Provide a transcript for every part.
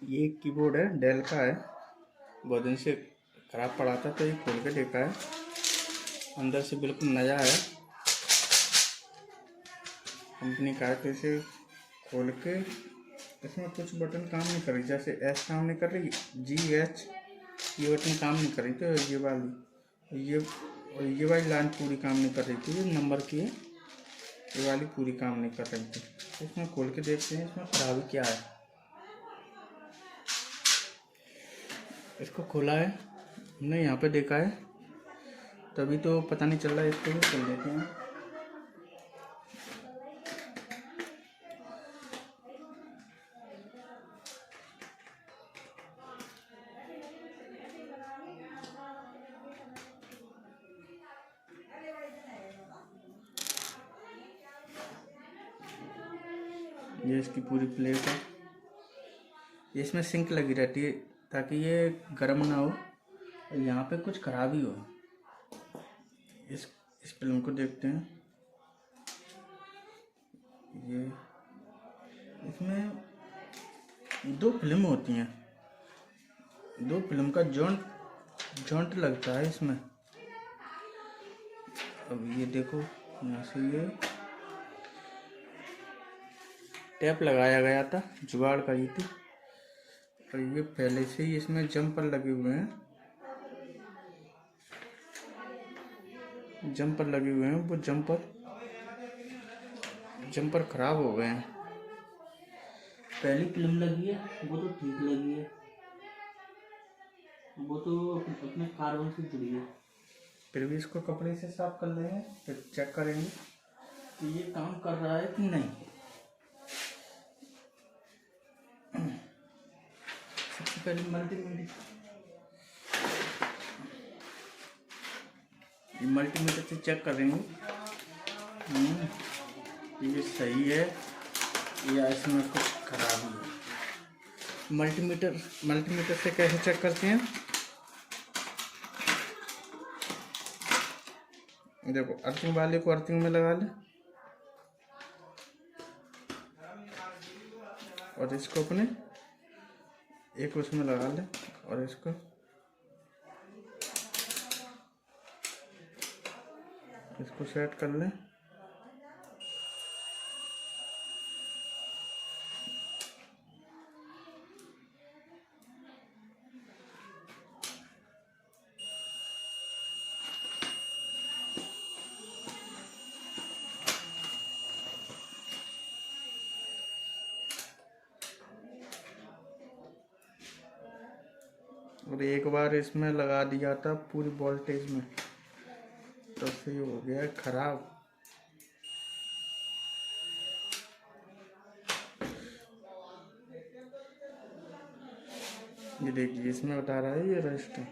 ये कीबोर्ड है, डेल का है। बहुत दिन से खराब पड़ा था तो ये खोल के देखा है। अंदर से बिल्कुल नया है, कंपनी का है। तो इसे खोल के इसमें कुछ बटन काम नहीं कर रही, जैसे एस काम नहीं कर रही, जी एच ये बटन काम नहीं कर रही। तो ये वाली लाइन पूरी काम नहीं कर रही थी, ये नंबर की है, ये वाली पूरी काम नहीं कर रही थी। तो इसमें खोल के देखते हैं इसमें खराबी क्या है। इसको खोला है, हमने यहाँ पे देखा है, तभी तो पता नहीं चल रहा है। इसको भी खोल देते हैं। ये इसकी पूरी प्लेट है। ये इसमें सिंक लगी रहती है ताकि ये गर्म ना हो और यहाँ पे कुछ खराबी हो। इस फिल्म को देखते हैं। ये इसमें दो फिल्म होती हैं, दो फिल्म का जॉइंट लगता है इसमें। अब ये देखो, यहाँ से ये टैप लगाया गया था, जुगाड़ करी थी, और ये पहले से ही इसमें जंपर लगे हुए हैं। वो जंपर खराब हो गए हैं। पहली फिल्म लगी है वो तो ठीक लगी है, वो तो अपने कार्बन से जुड़ी है। फिर भी इसको कपड़े से साफ कर लेंगे, फिर चेक करेंगे कि ये काम कर रहा है कि नहीं। सबसे पहले मल्टीमीटर से चेक करेंगे ये सही है या इसमें कुछ खराबी है। मल्टीमीटर से कैसे चेक करते हैं? देखो, अर्थिंग वाले को अर्थिंग में लगा ले, और इसको अपने एक उसमें लगा ले, और इसको सेट कर ले। और एक बार इसमें लगा दिया था पूरी वोल्टेज में, तो सही हो गया है खराब। ये देखिए, इसमें बता रहा है ये रेस्ट है।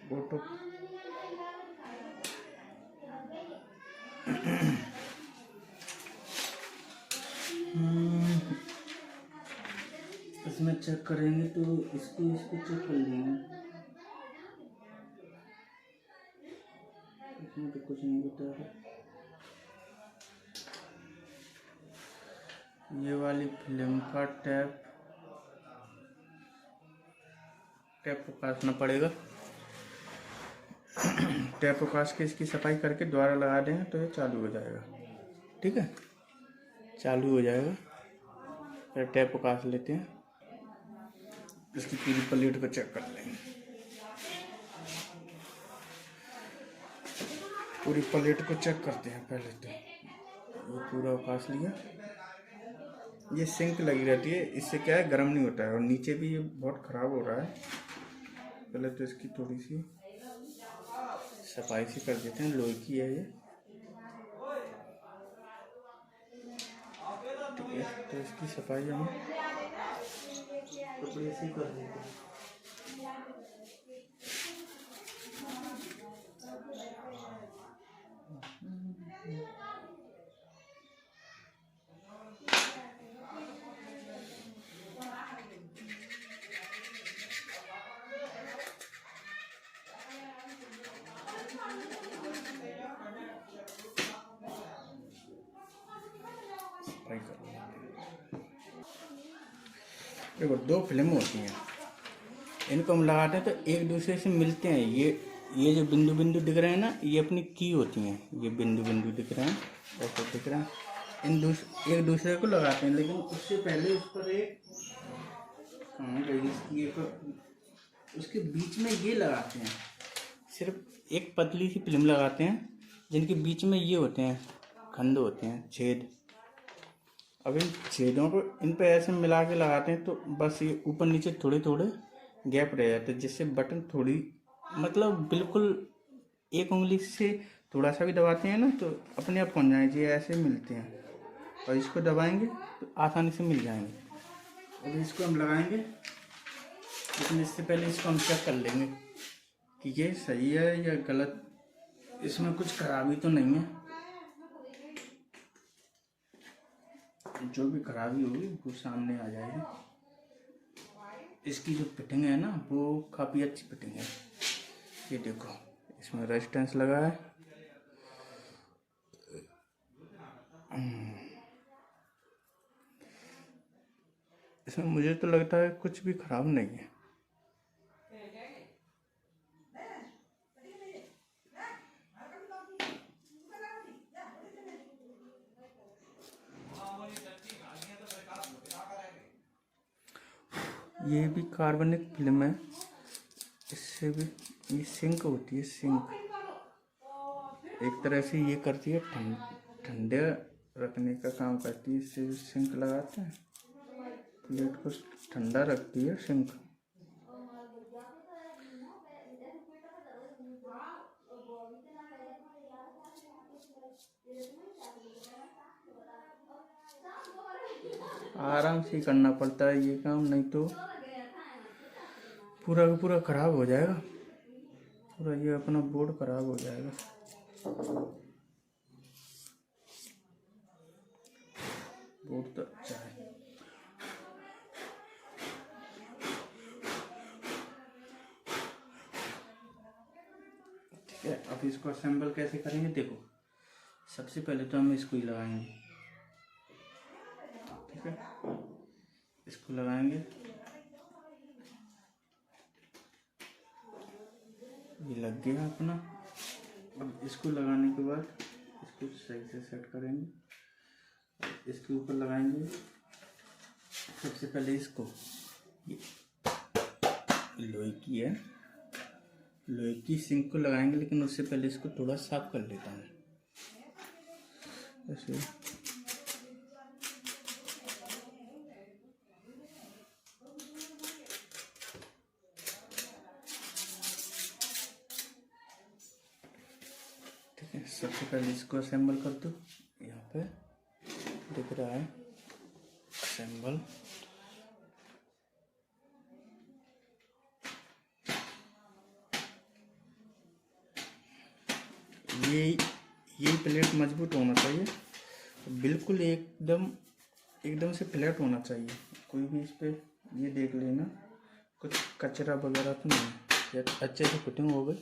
फोटो इसमें चेक करेंगे तो इसको चेक कर लेंगे। इसमें तो कुछ नहीं बता रहा। ये वाली फिल्म का टैप को काटना पड़ेगा। टैप को काट के इसकी सफाई करके दोबारा लगा देंगे तो ये चालू हो जाएगा। ठीक है, चालू हो जाएगा। फिर टैप को काट लेते हैं, इसकी पूरी प्लेट को चेक कर लेंगे। पूरी प्लेट को चेक करते हैं पहले तो। ये पूरा काट लिया। ये सिंक लगी रहती है, इससे क्या है, गर्म नहीं होता है, और नीचे भी ये बहुत ख़राब हो रहा है। पहले तो इसकी थोड़ी सी सफाई सी कर देते हैं। लोहे की है ये, ठीक है। तो इसकी सफाई हम कपड़े से कर देते हैं। सफाई कर लेते हैं। देखो 2 फिल्म होती हैं, इनको हम लगाते हैं तो एक दूसरे से मिलते हैं। ये जो बिंदु बिंदु दिख रहे हैं ना, ये अपनी की होती हैं। ये बिंदु बिंदु दिख रहे हैं, ऐसे दिख रहे हैं, एक दूसरे को लगाते हैं। लेकिन उससे पहले उस पर एक उसके बीच में ये लगाते हैं। सिर्फ एक पतली सी फिल्म लगाते हैं जिनके बीच में ये होते हैं, खंड होते हैं, छेद। अब इन छेदों को इन पे ऐसे मिला के लगाते हैं तो बस ये ऊपर नीचे थोड़े थोड़े गैप रह जाते हैं, जिससे बटन थोड़ी मतलब बिल्कुल एक उंगली से थोड़ा सा भी दबाते हैं ना तो अपने आप पहुंच जाएंगे। ये ऐसे मिलते हैं और इसको दबाएंगे तो आसानी से मिल जाएंगे। अब इसको हम लगाएंगे, लेकिन इससे पहले इसको हम चेक कर लेंगे कि ये सही है या गलत, इसमें कुछ खराबी तो नहीं है। जो भी खराबी होगी वो सामने आ जाएगी। इसकी जो फिटिंग है ना वो काफ़ी अच्छी फिटिंग है। ये देखो इसमें रेजिस्टेंस लगा है। इसमें मुझे तो लगता है कुछ भी खराब नहीं है। ये भी कार्बनिक फिल्म है, इससे भी ये सिंक होती है। सिंक एक तरह से ये करती है ठंडे रखने का काम करती है। इससे सिंक लगाते हैं, प्लेट को ठंडा रखती है सिंक। आराम से करना पड़ता है ये काम, नहीं तो पूरा का पूरा खराब हो जाएगा। पूरा ये अपना बोर्ड खराब हो जाएगा। बोर्ड तो अच्छा है। ठीक है, अब इसको असेंबल कैसे करेंगे देखो। सबसे पहले तो हम इसको ही लगाएंगे। ठीक है, इसको लगाएंगे। ये लग गया अपना। अब इसको लगाने के बाद इसको सही से सेट करेंगे। इसके ऊपर लगाएंगे सबसे पहले इसको। ये लोहे की है, लोहे की सिंक को लगाएंगे, लेकिन उससे पहले इसको थोड़ा साफ कर लेता हूँ ऐसे। ठीक है, सबसे पहले इसको असेंबल कर दो। यहाँ पे दिख रहा है असेंबल। ये प्लेट मजबूत होना चाहिए, बिल्कुल एकदम से फ्लैट होना चाहिए। कोई भी इस पे ये देख लेना कुछ कचरा वगैरह तो नहीं है। ये अच्छे से फिटिंग हो गई।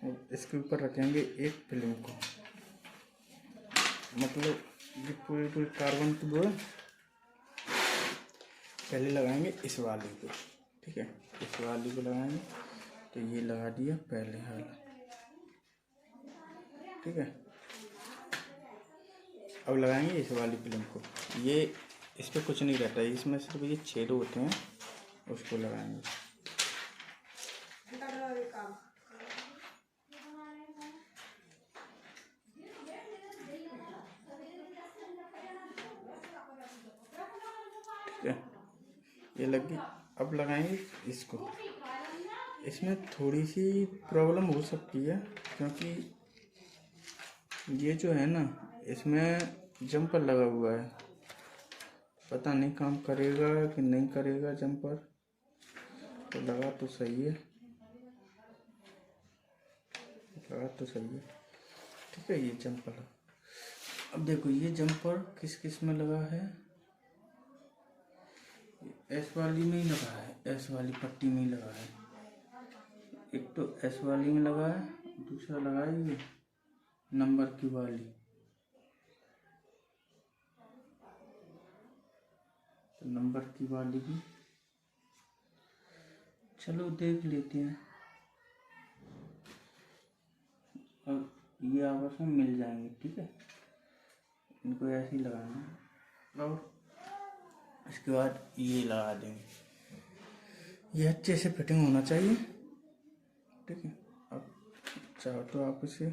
और इसके ऊपर रखेंगे एक फिल्म को, मतलब ये पूरी कार्बन की वो पहले लगाएंगे इस वाली को। ठीक है, इस वाली को लगाएंगे तो ये लगा दिया पहले हाल। ठीक है, अब लगाएंगे इस वाली फिल्म को। ये इस पर कुछ नहीं रहता है, इसमें सिर्फ ये छेद होते हैं, उसको लगाएंगे। ठीक है, ये लग गई। अब लगाएंगे इसको। इसमें थोड़ी सी प्रॉब्लम हो सकती है, क्योंकि ये जो है ना इसमें जंपर लगा हुआ है। पता नहीं काम करेगा कि नहीं करेगा जंपर। तो लगा तो सही है, लगा तो सही है। ठीक है, ये जंपर। अब देखो ये जंपर किस किस में लगा है। एस वाली में ही लगा है, एस वाली पट्टी में ही लगा है। एक तो एस वाली में लगा है, दूसरा लगा है ये नंबर की वाली। नंबर की वाली भी चलो देख लेते हैं। अब ये आपस में मिल जाएंगे, ठीक है। इनको ऐसे ही लगाना है और इसके बाद ये लगा देंगे। ये अच्छे से फिटिंग होना चाहिए, ठीक है। अब चाहो तो आप इसे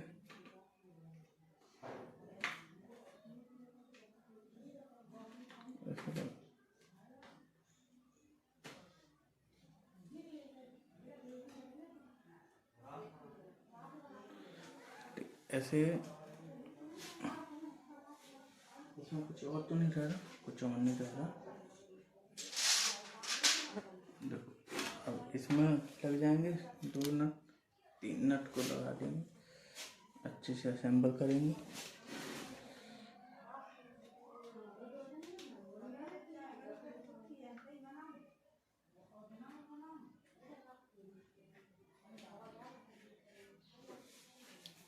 ऐसे, इसमें कुछ और तो नहीं रह रहा, कुछ और नहीं रह रहा। देखो अब इसमें लग जाएंगे 2 नट, 3 नट को लगा देंगे, अच्छे से असेंबल करेंगे।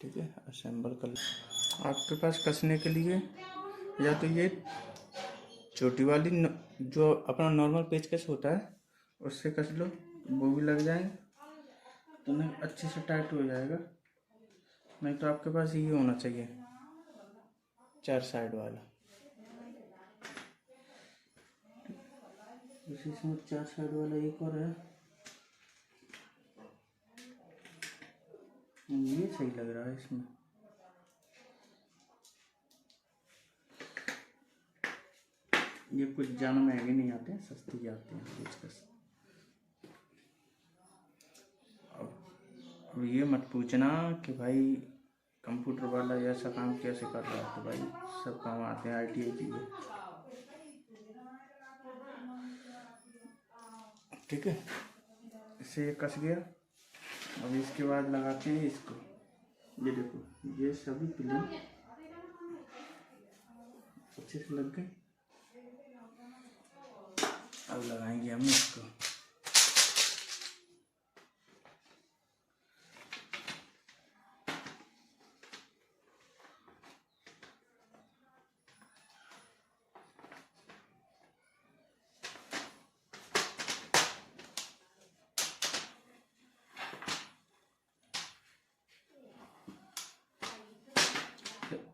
ठीक है, असेंबल कर। आपके पास कसने के लिए या तो ये छोटी वाली जो अपना नॉर्मल पेचकस होता है उससे कस लो, वो भी लग जाएंगे तो नहीं अच्छे से टाइट हो जाएगा। नहीं तो आपके पास ये होना चाहिए 4 साइड वाला। इसमें 4 साइड वाला एक और है, ये सही लग रहा है इसमें। ये कुछ ज़्यादा महंगे नहीं आते हैं, सस्ते आते हैं पेचकस। अब ये मत पूछना कि भाई कंप्यूटर वाला ऐसा काम कैसे कर रहा है, तो भाई सब काम आते हैं, ITI की है, ठीक है। इससे ये कस गया। अब इसके बाद लगाते हैं इसको। ये देखो ये सभी पिन अच्छे से लग गए। अब लगाएंगे हम इसको।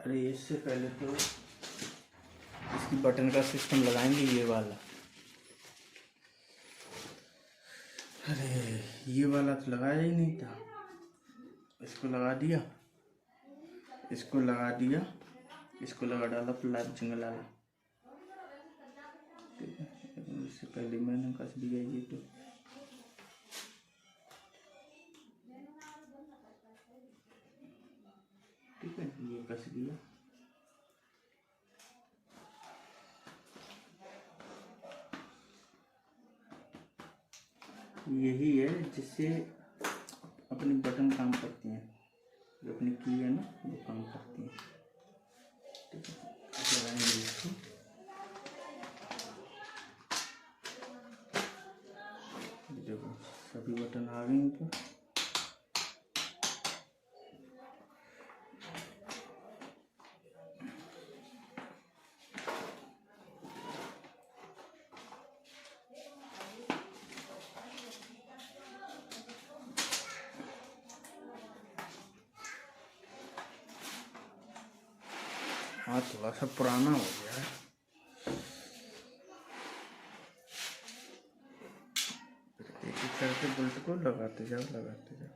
अरे इससे पहले तो इसकी बटन का सिस्टम लगाएंगे, ये वाला। अरे ये वाला तो लगाया ही नहीं था, इसको लगा दिया, इसको लगा दिया, इसको लगा डाला प्लाग जंगल वाला, ठीक है। इससे पहले मैंने कस दिया ये तो। ठीक है, ये कस दिया। यही है जिससे अपनी बटन काम करती हैं, जो अपनी की है ना वो काम करती हैं, ठीक है। लगाएंगे इसको। देखो सभी बटन आ गए ऊपर। हाँ थोड़ा सा पुराना हो गया है। एक एक करके बोल्ट को लगाते जाओ, लगाते जाओ।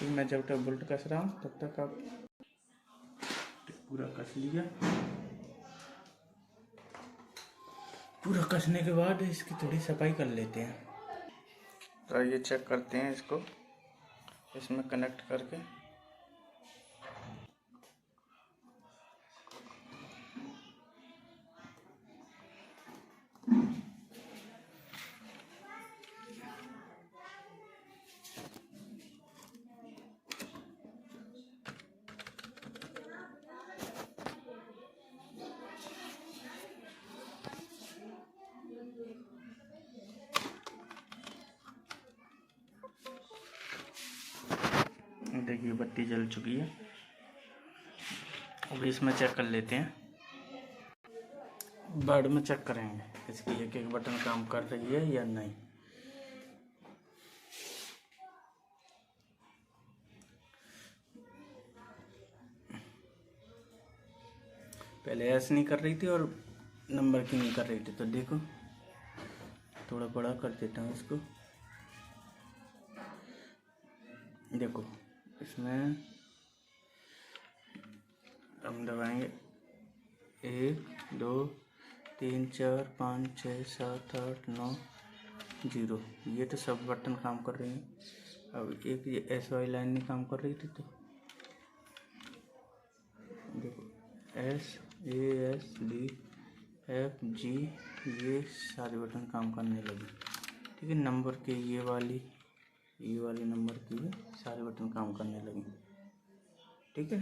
मैं जब तक बोल्ट कस रहा हूँ तब तक आप पूरा कस लिया। पूरा कसने के बाद इसकी थोड़ी सफाई कर लेते हैं। तो ये चेक करते हैं इसको इसमें कनेक्ट करके। देखिए बत्ती जल चुकी है। अभी इसमें चेक कर लेते हैं, बर्ड में चेक करेंगे इसकी एक एक बटन काम कर रही है या नहीं। पहले ऐसे नहीं कर रही थी और नंबर की नहीं कर रही थी, तो देखो थोड़ा बड़ा कर देता हूँ इसको। देखो इसमें हम दबाएंगे 1 2 3 4 5 6 7 8 9 0, ये तो सब बटन काम कर रहे हैं। अब एक ये एस वाली लाइन नहीं काम कर रही थी, तो देखो एस डी एफ जी, ये सारे बटन काम करने लगे। ठीक है, नंबर के ये वाली नंबर की सारे बटन काम करने लगे। ठीक है।